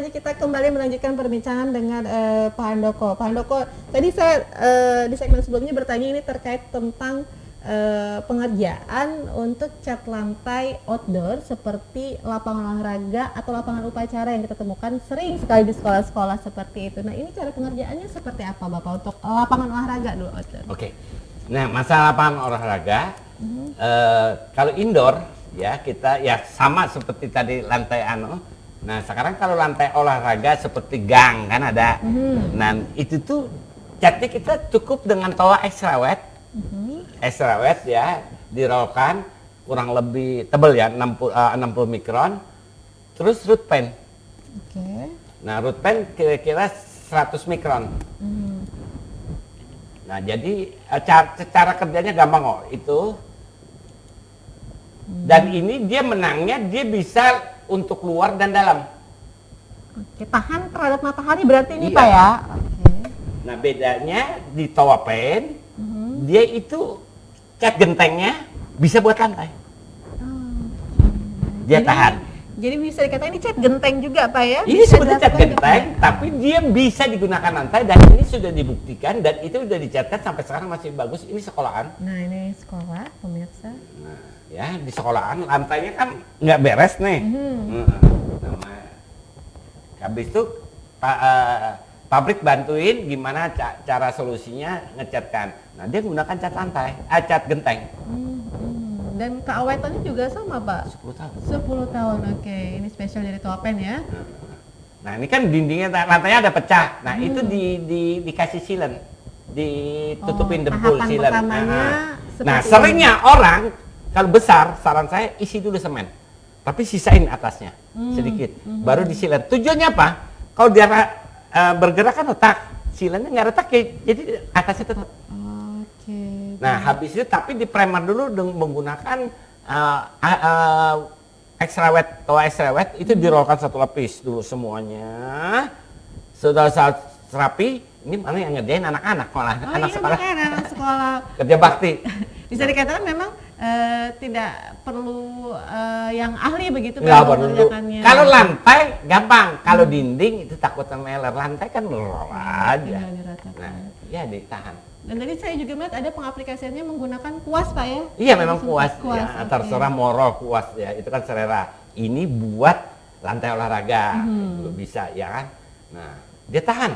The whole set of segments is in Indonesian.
saja kita kembali melanjutkan perbincangan dengan Pak Handoko. Pak Handoko, tadi saya di segmen sebelumnya bertanya ini terkait tentang pengerjaan untuk cat lantai outdoor seperti lapangan olahraga atau lapangan upacara yang kita temukan sering sekali di sekolah-sekolah seperti itu. Nah, ini cara pengerjaannya seperti apa Bapak untuk lapangan olahraga dulu outdoor? Oke. Nah, masalah lapangan olahraga, kalau indoor ya kita ya sama seperti tadi lantai Nah, sekarang kalau lantai olahraga seperti gang kan ada. Nah, itu tuh catnya kita cukup dengan toa extrawet. Extrawet ya, dirolkan kurang lebih tebal ya, 60 mikron. Terus root pen. Nah, root pen kira-kira 100 mikron. Nah, jadi cara kerjanya gampang kok itu. Dan ini dia menangnya dia bisa untuk luar dan dalam. Oke, tahan terhadap matahari berarti ini Iya. Pak ya? Nah, bedanya di toa pen, dia itu cat gentengnya bisa buat lantai. Dia tahan. Jadi bisa dikatakan ini cat genteng juga Pak ya? Ini sebenarnya cat genteng, tapi dia bisa digunakan lantai dan ini sudah dibuktikan dan itu sudah dicatkan sampai sekarang masih bagus. Ini sekolahan. Nah, ini sekolah pemirsa. Nah, ya di sekolahan lantainya kan nggak beres nih. Habis itu pabrik bantuin gimana cara solusinya ngecatkan. Nah, dia menggunakan cat lantai, cat genteng. Dan keawetannya juga sama Pak? 10 tahun. 10 tahun, oke. Ini spesial dari Toapen ya? Nah, ini kan dindingnya, lantainya ada pecah. Nah, itu dikasih sealant, ditutupin dempul sealant. Nah, seringnya orang kalau besar, saran saya isi dulu semen, tapi sisain atasnya sedikit, baru disilat. Tujuannya apa? Kalau dia bergerak kan retak, silanya nggak retak ya, jadi atasnya tetap. Nah, habis itu tapi di primer dulu dengan menggunakan extrawet, toa extrawet itu dirolkan satu lapis dulu semuanya. Sudah rapi, ini mana yang ngerjain anak-anak malah, anak sekolah. Anak sekolah. Kerja bakti. Bisa dikatakan memang tidak perlu yang ahli begitu Nggak Pak perlu. mengerjakannya. Kalau lantai gampang, kalau dinding itu takut meler. Lantai kan roll aja. Nah, ya ditahan. Dan tadi saya juga melihat ada pengaplikasiannya menggunakan kuas Pak ya? Iya memang kuas, kuas ya, terserah moro kuas ya, itu kan selera. Ini buat lantai olahraga, bisa ya kan. Nah, dia tahan.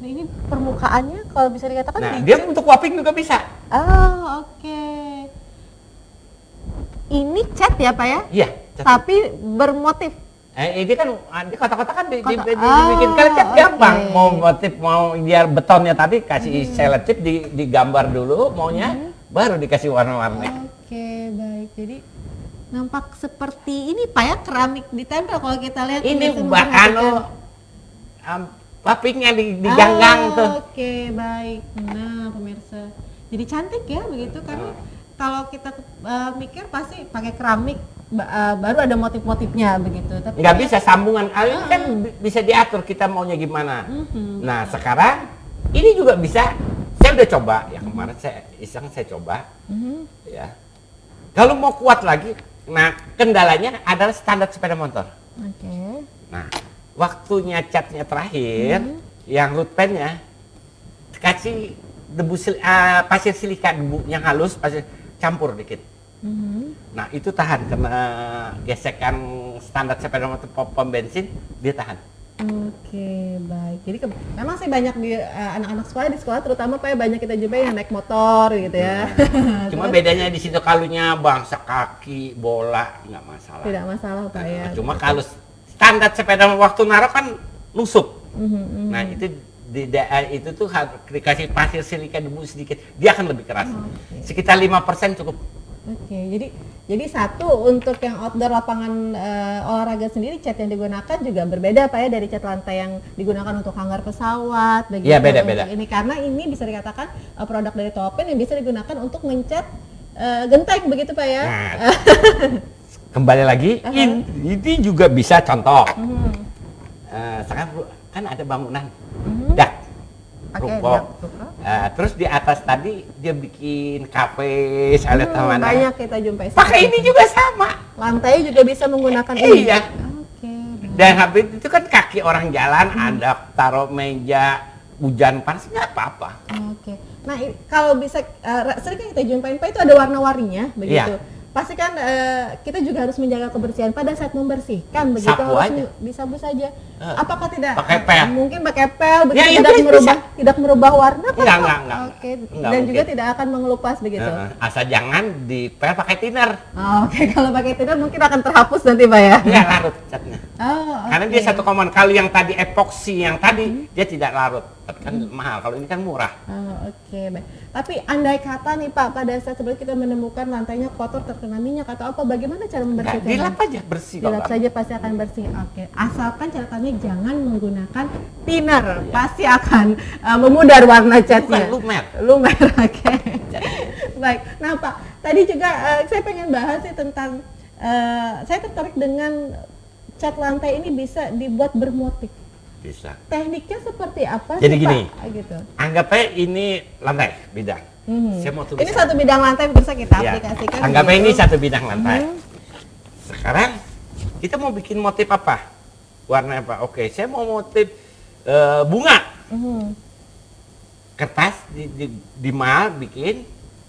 Nah, ini permukaannya kalau bisa dikatakan Nah, dia untuk waping juga bisa. Oh, oke. Ini cat ya Pak ya? Iya. Tapi bermotif. Ini kan di kota-kota kan dibikin kalau cat gampang. Mau motif, mau biar betonnya tadi kasih selotip digambar dulu maunya, baru dikasih warna-warni. Oke, baik. Jadi nampak seperti ini Pak ya, keramik ditempel kalau kita lihat. Ini Mbak wapingnya di ganggang tuh. Oke, baik. Nah, pemirsa. Jadi cantik ya begitu kan. Kalau kita mikir pasti pakai keramik baru ada motif-motifnya begitu. Tapi nggak bisa sambungan, ini kan bisa diatur kita maunya gimana. Nah, sekarang ini juga bisa. Saya udah coba ya kemarin saya coba. Ya. Kalau mau kuat lagi, nah kendalanya adalah standar sepeda motor. Nah, waktunya catnya terakhir, yang root pennya kasih debu pasir silika, debu yang halus, pasir campur dikit. Nah, itu tahan karena gesekan standar sepeda motor pom bensin, dia tahan. Oke, baik. Jadi memang sih banyak di anak-anak sekolah di sekolah terutama Pak ya, banyak kita jumpai yang naik motor gitu ya. Cuma bedanya di situ kalunya bangsa kaki bola nggak masalah. Tidak masalah Pak ya. Cuma kalau standar sepeda waktu naruh kan nusuk. Nah, itu tuh dikasih pasir silika debu sedikit, dia akan lebih keras. Sekitar 5% cukup. Oke, jadi satu untuk yang outdoor lapangan olahraga sendiri cat yang digunakan juga berbeda Pak ya dari cat lantai yang digunakan untuk hanggar pesawat. Iya, beda-beda. Ini karena ini bisa dikatakan produk dari Toapen yang bisa digunakan untuk mencat genteng begitu Pak ya. Nah, kembali lagi, ini juga bisa contoh. Sekarang kan ada bangunan dak ruko. Terus di atas tadi dia bikin kafe, salad taman. Banyak kita jumpai. Pakai ini juga sama. Lantai juga bisa menggunakan ini. Iya. Oke. Dan habis itu kan kaki orang jalan, ada taruh meja, hujan panas nggak apa-apa. Oke. Nah, kalau bisa sering kan kita jumpain Pak itu ada warna-warninya begitu. Iya. Pasti kan kita juga harus menjaga kebersihan pada saat membersihkan begitu. Sapu harus aja. disapu saja. Apakah tidak Pakai pel. mungkin pakai pel begitu Ya, tidak merubah warna kan? Enggak. Oke. Enggak Dan mungkin. juga tidak akan mengelupas begitu. Asal jangan dipel pakai thinner. Oke, kalau pakai thinner mungkin akan terhapus nanti Pak ya. Iya, larut catnya. Oh, Karena dia satu koman. Kalau yang tadi epoksi yang tadi dia tidak larut. Tapi kan mahal. Kalau ini kan murah. Oh, oke, baik. Tapi andai kata nih Pak, pada saat sebelum kita menemukan lantainya kotor terkena minyak atau apa, bagaimana cara Enggak, membersihkannya? dilap aja bersih kok. Dilap Bang. saja pasti akan bersih. Oke, asalkan catatannya jangan menggunakan thinner, pasti akan memudar warna Bukan catnya. lumer. Lumer, oke. Baik. Nah Pak, tadi juga saya pengen bahas sih tentang saya tertarik dengan cat lantai ini bisa dibuat bermotif. Bisa. Tekniknya seperti apa Jadi sih gini. Pak? Gitu. Anggap aja ini lantai bidang. Saya mau tulis. Ini satu bidang lantai bisa kita Ya, aplikasikan. anggap aja begitu. ini satu bidang lantai. Sekarang kita mau bikin motif apa? Warna apa? Oke, saya mau motif bunga. Kertas di mal bikin.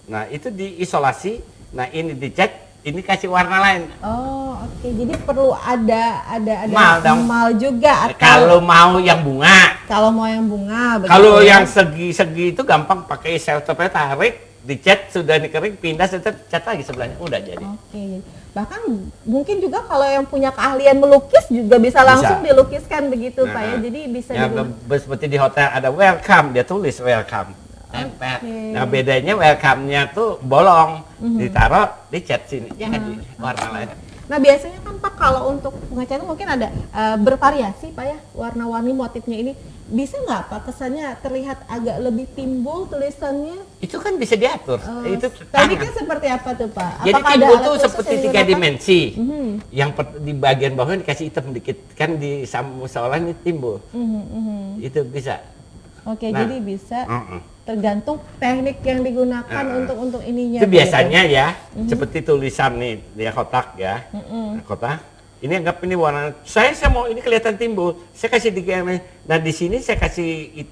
Nah, itu diisolasi. Nah, ini dicat, ini kasih warna lain. Oh, oke. Jadi perlu ada Mal dong. mal juga atau Kalau mau yang bunga, kalau mau yang bunga begitu kalau ya. yang segi-segi itu gampang pakai selotepnya tarik, dicat sudah dikering, pindah cat lagi sebelahnya udah jadi. Oke. Bahkan mungkin juga kalau yang punya keahlian melukis juga bisa langsung dilukiskan begitu Pak ya. Jadi bisa Ya, di seperti di hotel ada welcome, dia tulis welcome. Tempel. Nah, bedanya welcome-nya tuh bolong, ditaruh dicat sini. Jadi warna lain. Nah biasanya kan Pak kalau untuk pengecatan mungkin ada bervariasi Pak ya warna-warni motifnya ini, bisa nggak Pak kesannya terlihat agak lebih timbul tulisannya? Itu kan bisa diatur. Itu Tekniknya tangan. seperti apa tuh Pak? Jadi Apakah timbul ada alat tuh khusus seperti yang 3 digunakan? dimensi. Yang di bagian bawahnya dikasih hitam dikit, kan di musola ini timbul. Itu bisa. Oke, Nah, jadi bisa tergantung teknik yang digunakan untuk ininya. Itu begitu. biasanya ya, seperti tulisan nih, dia kotak ya. Kotak. Ini anggap ini warna. Saya mau ini kelihatan timbul. Saya kasih di nah di sini saya kasih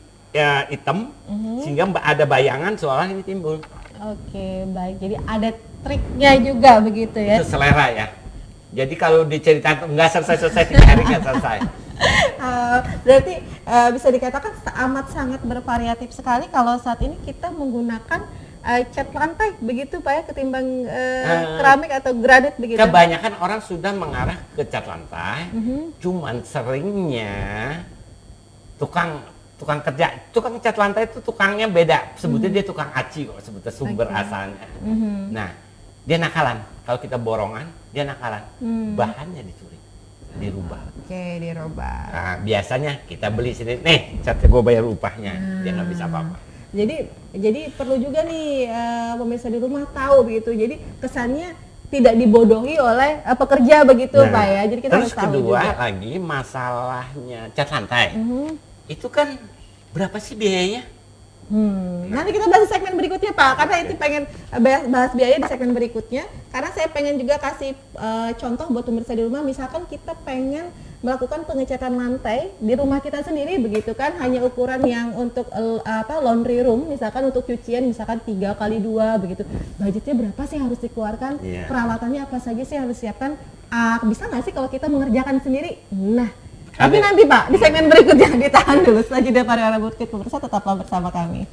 hitam sehingga ada bayangan soalnya ini timbul. Oke, baik. Jadi ada triknya juga begitu ya. Itu selera ya. Jadi kalau diceritakan nggak selesai-selesai 3 hari nggak selesai. Berarti bisa dikatakan amat sangat bervariatif sekali kalau saat ini kita menggunakan cat lantai begitu Pak ya ketimbang keramik atau granit begitu. Kebanyakan orang sudah mengarah ke cat lantai, cuman seringnya tukang cat lantai itu tukangnya beda, sebutnya dia tukang aci kok, sebutnya sumber asalnya. Nah, dia nakalan. Kalau kita borongan, dia nakalan. Bahannya dicuri, dirubah. Oke, dirubah. Nah, biasanya kita beli sini, nih catnya gue bayar upahnya, dia nggak bisa apa-apa. Jadi perlu juga nih pemirsa di rumah tahu begitu. Jadi kesannya tidak dibodohi oleh pekerja begitu Pak ya. Jadi kita terus harus tahu kedua juga. lagi masalahnya cat lantai. Itu kan berapa sih biayanya? Nanti kita bahas di segmen berikutnya Pak, karena itu pengen bahas biaya di segmen berikutnya. Karena saya pengen juga kasih contoh buat pemirsa di rumah, misalkan kita pengen melakukan pengecatan lantai di rumah kita sendiri begitu kan, hanya ukuran yang untuk laundry room, misalkan untuk cucian misalkan 3x2 begitu. Budgetnya berapa sih harus dikeluarkan? Peralatannya apa saja sih harus siapkan? Bisa nggak sih kalau kita mengerjakan sendiri? Nah, tapi nanti Pak, di segmen berikutnya ditahan dulu. Setelah jeda pariwara Burkit, pemirsa tetaplah bersama kami.